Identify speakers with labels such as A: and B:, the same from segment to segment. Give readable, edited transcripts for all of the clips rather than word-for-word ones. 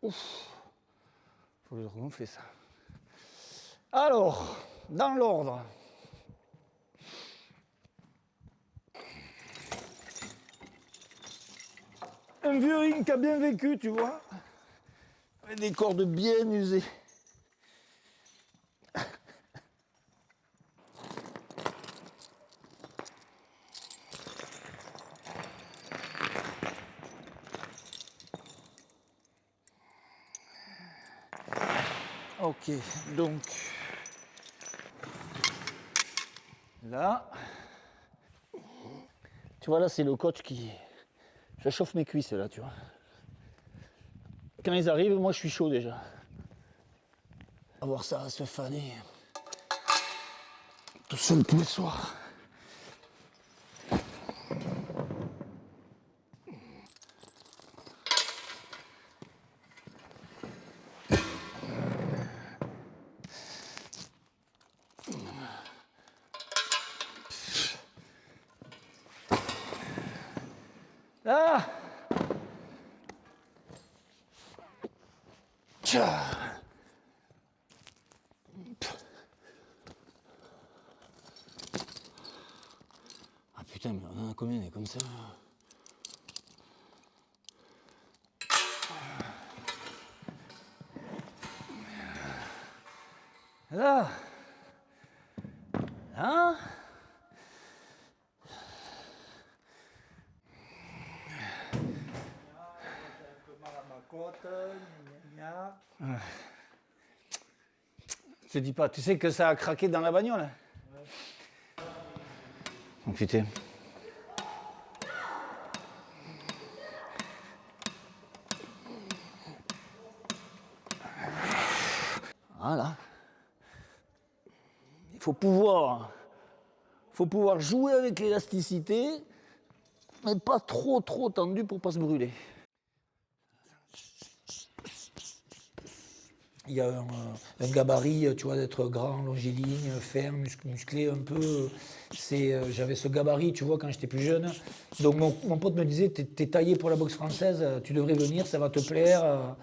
A: Ouf, faut le regonfler ça. Alors, dans l'ordre. Un vieux ring qui a bien vécu, tu vois, avec des cordes bien usées. Ok, donc là, tu vois là c'est le coach qui... Je chauffe mes cuisses là, tu vois. Quand ils arrivent, moi je suis chaud déjà. On va voir ça se faner tout seul tous les soirs. Ah, tcha. Ah putain, mais on en a combien des comme ça? Là, hein? Je te dis pas, tu sais que ça a craqué dans la bagnole? Ouais. Oh putain. Voilà. Il faut pouvoir jouer avec l'élasticité, mais pas trop tendu pour pas se brûler. Il y a un gabarit, tu vois, d'être grand, longiligne, ferme, musclé un peu. J'avais ce gabarit, tu vois, quand j'étais plus jeune. Donc mon pote me disait, t'es taillé pour la boxe française, tu devrais venir, ça va te plaire.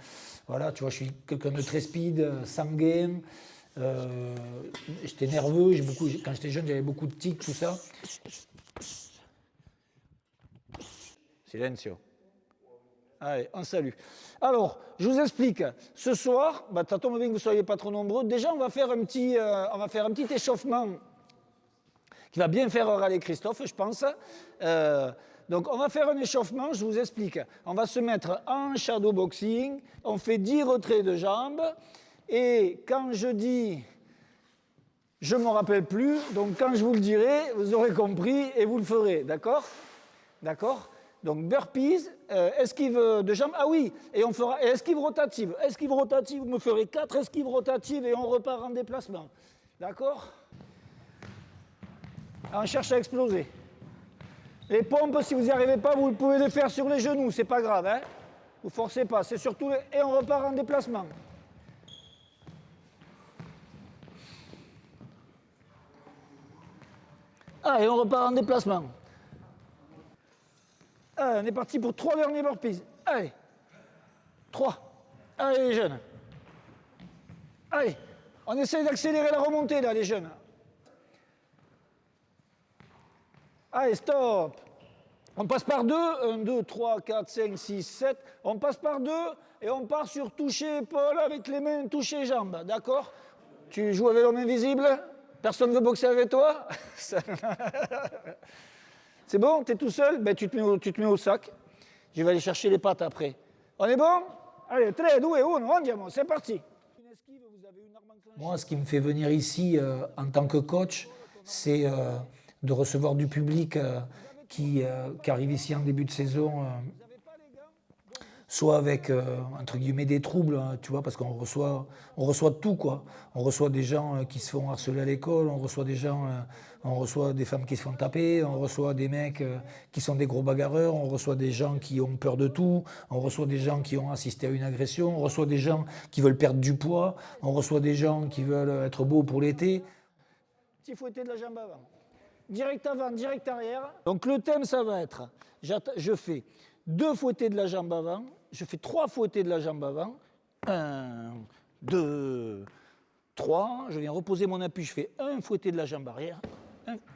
A: Voilà, tu vois, je suis quelqu'un de très speed, sanguin. J'étais nerveux, quand j'étais jeune, j'avais beaucoup de tics, tout ça. Silencio. Allez, on salue. Alors, je vous explique. Ce soir, ça tombe bien que vous ne soyez pas trop nombreux. Déjà, on va faire un petit échauffement qui va bien faire râler Christophe, je pense. Donc, on va faire un échauffement, je vous explique. On va se mettre en shadow boxing. On fait 10 retraits de jambes. Et quand je dis, je ne me rappelle plus. Donc, quand je vous le dirai, vous aurez compris et vous le ferez. D'accord? D'accord? Donc burpees, esquive de jambes, ah oui, et on fera esquive rotative. Esquive rotative, vous me ferez 4 esquives rotatives et on repart en déplacement. D'accord? On cherche à exploser. Les pompes, si vous n'y arrivez pas, vous pouvez les faire sur les genoux, c'est pas grave, hein? Vous forcez pas, c'est surtout et on repart en déplacement. Ah, et on repart en déplacement. On est parti pour 3 derniers burpees. Allez. 3. Allez les jeunes. Allez. On essaye d'accélérer la remontée là les jeunes. Allez, stop. On passe par 2. 1, 2, 3, 4, 5, 6, 7. On passe par 2 et on part sur toucher épaule avec les mains, toucher jambes. D'accord? Tu joues avec l'homme invisible? Personne ne veut boxer avec toi? C'est bon? T'es tout seul? Ben, tu te mets au sac. Je vais aller chercher les pattes après. On est bon? Allez, 3, 2, 1, andiamo, c'est parti. Moi, ce qui me fait venir ici en tant que coach, c'est de recevoir du public qui arrive ici en début de saison, soit avec, entre guillemets, des troubles, hein, tu vois, parce qu'on reçoit de tout, quoi. On reçoit des gens qui se font harceler à l'école, on reçoit des femmes qui se font taper, on reçoit des mecs qui sont des gros bagarreurs, on reçoit des gens qui ont peur de tout, on reçoit des gens qui ont assisté à une agression, on reçoit des gens qui veulent perdre du poids, on reçoit des gens qui veulent être beaux pour l'été. Petit fouetté de la jambe avant. Direct avant, direct arrière. Donc le thème, ça va être, je fais 2 fouettés de la jambe avant, je fais 3 fouettés de la jambe avant, 1, 2, 3. Je viens reposer mon appui. Je fais un fouetté de la jambe arrière.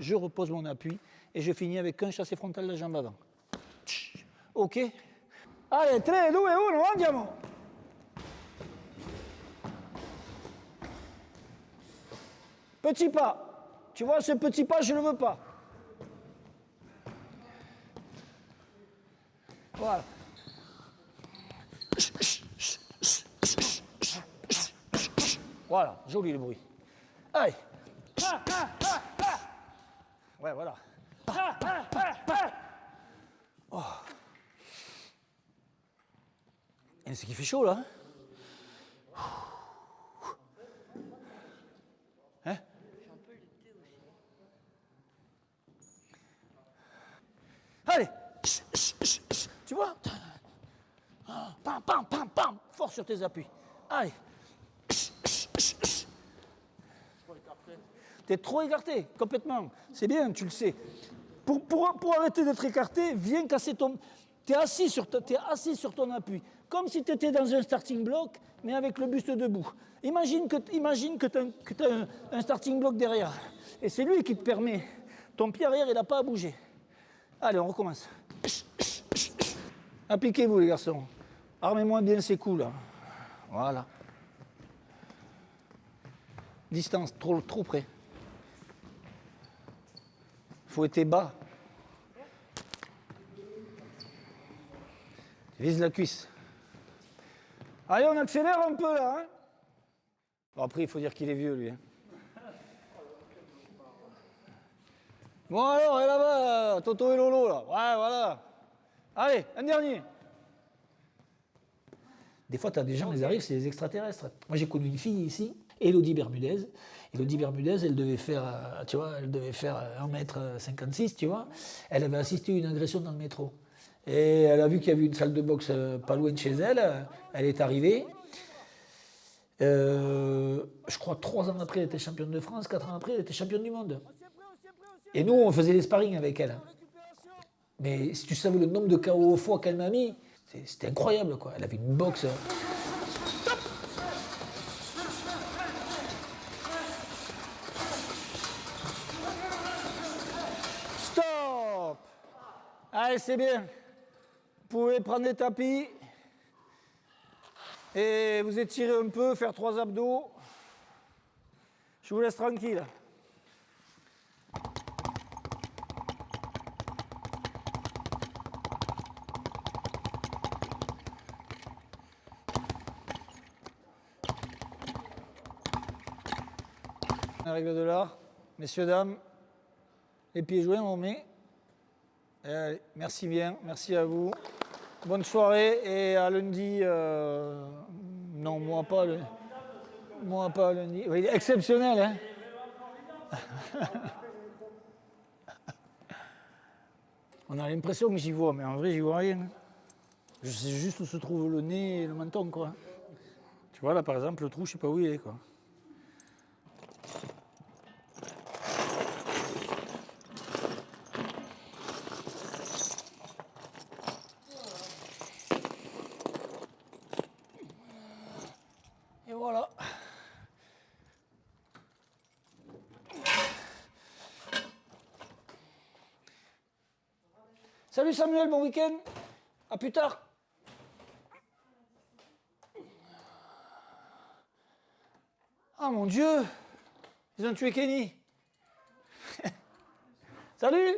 A: Je repose mon appui. Et je finis avec un chassé frontal de la jambe avant. OK. Allez, 3, 2, 1, andiamo. Petit pas. Tu vois, ce petit pas, je ne le veux pas. Voilà. Voilà, joli le bruit. Allez. Ouais, voilà. Oh. Et c'est qui fait chaud là. Hein? Allez. Tu vois? Pam, pam, pam, pam. Fort sur tes appuis. Allez. T'es trop écarté, complètement. C'est bien, tu le sais. Pour arrêter d'être écarté, viens casser ton... T'es assis sur ton appui. Comme si tu étais dans un starting block, mais avec le buste debout. Imagine que tu as un starting block derrière. Et c'est lui qui te permet. Ton pied arrière, il n'a pas à bouger. Allez, on recommence. Appliquez-vous, les garçons. Armez-moi bien ces coups, là. Voilà. Distance, trop près. Fouettez bas. Vise la cuisse. Allez, on accélère un peu, là. Hein, bon, après, il faut dire qu'il est vieux, lui. Hein. Bon, alors, et là-bas, Toto et Lolo, là. Ouais, voilà. Allez, un dernier. Des fois, tu as des gens, ils arrivent, c'est des extraterrestres. Moi, j'ai connu une fille ici, Élodie Bermudez. Élodie Bermudez, elle devait faire, tu vois, elle devait faire 1m56, tu vois. Elle avait assisté à une agression dans le métro. Et elle a vu qu'il y avait une salle de boxe pas loin de chez elle. Elle est arrivée. Je crois 3 ans après, elle était championne de France. 4 ans après, elle était championne du monde. Et nous, on faisait des sparring avec elle. Mais si tu savais le nombre de KO au foie qu'elle m'a mis, c'était incroyable, quoi. Elle avait une boxe. Stop! Allez, c'est bien. Vous pouvez prendre des tapis et vous étirer un peu, faire 3 abdos. Je vous laisse tranquille. On arrive de là. Messieurs, dames, les pieds joints, on met. Allez, merci bien, merci à vous. Bonne soirée et à lundi. Non, moi pas lundi. Oui, exceptionnel, hein. On a l'impression que j'y vois, mais en vrai, j'y vois rien. Je sais juste où se trouve le nez et le menton, quoi. Tu vois, là, par exemple, le trou, je sais pas où il est, quoi. Et voilà. Salut Samuel, bon week-end. À plus tard. Ah mon Dieu, ils ont tué Kenny. Salut.